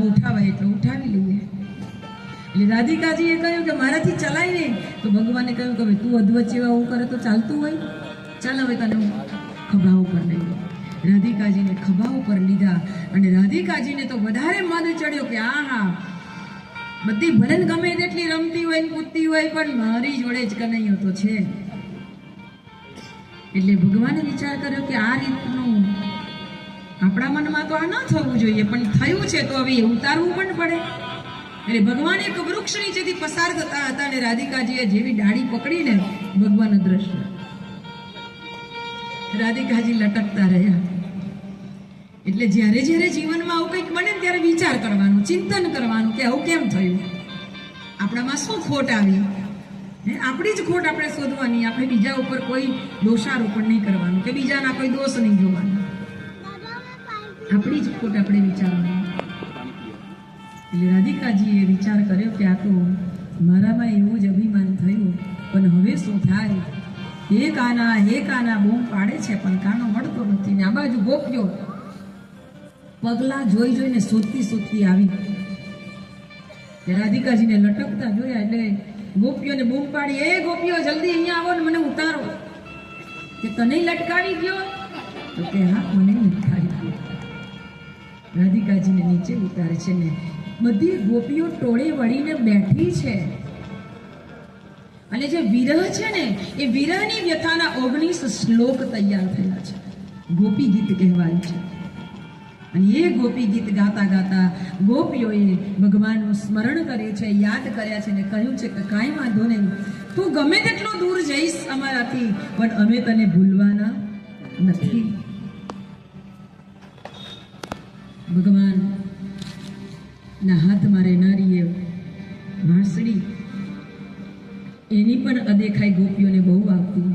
ઉઠાવાય એટલે ઉઠાવી લઈએ. એટલે રાધિકાજીએ કહ્યું કે મારાથી ચલાય નહીં. તો ભગવાને કહ્યું કે ભાઈ તું અધવચ્ચે આવું કરે તો ચાલતું હોય, ચાલ હવે તને હું ખભા ઉપર લઈ લઉં. રાધિકાજીને ખભા ઉપર લીધા અને રાધિકાજીને તો વધારે મદ ચડ્યો કે હા બધી ભલે ગમે તેટલી રમતી હોય ને કૂદતી હોય પણ મારી જોડે જ કનૈયો તો છે. એટલે ભગવાને વિચાર કર્યો કે આ રીતનું આપણા મનમાં તો આ ન થવું જોઈએ પણ થયું છે તો હવે ઉતારવું પણ પડે. એટલે ભગવાન એક વૃક્ષ નીચેથી પસાર થતા હતા અને રાધિકાજીએ જેવી ડાળી પકડીને ભગવાન અદ્રશ્ય. રાધિકાજી લટકતા રહ્યા. એટલે જ્યારે જ્યારે જીવનમાં આવું કંઈક બને ત્યારે વિચાર કરવાનું, ચિંતન કરવાનું કે આવું કેમ થયું, આપણામાં શું ખોટ આવી. આપણી જ ખોટ આપણે શોધવાની, આપણે બીજા ઉપર કોઈ દોષારોપણ નહીં કરવાનું કે બીજાના કોઈ દોષ નહીં જોવાનો, આપણી જ ખોટ આપણે વિચારવાની. એટલે રાધિકાજીએ વિચાર કર્યો કે આ તો મારામાં એવું જ અભિમાન થયું પણ હવે શું થાય. હે કાના બૂમ પાડે છે પણ કાનો મળતો નથી. ને આ બાજુ ગોપીઓ પગલા જોઈ જોઈને શોધતી આવી. રાધિકાજીને લટકતા જોયા એટલે ગોપીઓને બૂમ પાડી, એ ગોપીઓ જલ્દી અહીંયા આવો ને મને ઉતારો. કે તને લટકાવી ગયો? તો કે હા મને લટકાવી ગયો. રાધિકાજીને નીચે ઉતારે છે ને બધી ગોપીઓ ટોળે વળીને બેઠી છે. અને જે વિરહ છે ને એ વિરહની વ્યથાના 19 શ્લોક તૈયાર થયા છે. ગોપી ગીત કહેવાય છે. અને એ ગોપી ગીત ગાતા ગાતા ગોપીઓએ ભગવાનનું સ્મરણ કરે છે, યાદ કર્યા છે ને કહ્યું છે કે કાંઈ વાંધો નહીં, તું ગમે તેટલો દૂર જઈશ અમારાથી પણ અમે તને ભૂલવાના નથી. ભગવાનના હાથમાં રહેનારી એ વાંસળી એની પણ અદેખાઈ ગોપીઓને બહુ આવતી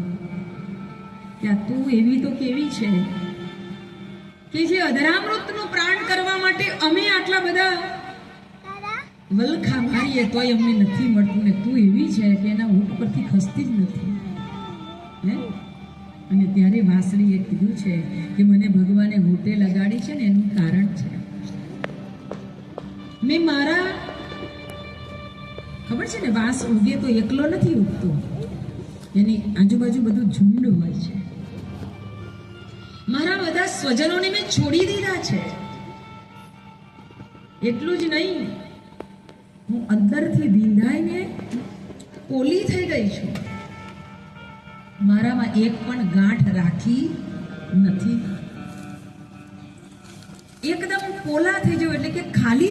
કે આ તું એવી તો કેવી છે કે જે અધરામૃતનું પ્રાણ કરવા માટે અમે આટલા બધા વલખા મારીએ તોય અમને નથી મળતું ને તું એવી છે કે એના ઊંટ પરથી ખસતી જ નથી. અને ત્યારે વાંસળીએ કીધું છે કે મને ભગવાને હોટે લગાડી છે ને એનું કારણ છે મેં મારા ખબર છે ને વાંસ ઉગે તો એકલો નથી ઉગતો, એની આજુબાજુ બધું ઝુંડ હોય છે. મારા બધા સ્વજનોને મેં છોડી દીધા છે. એટલું જ નહીં, હું અંદરથી વિંધાઈને પોલી થઈ ગઈ છું. મારામાં એક પણ ગાંઠ રાખી નથી. એકદમ પોલા થઈ જવું એટલે કે ખાલી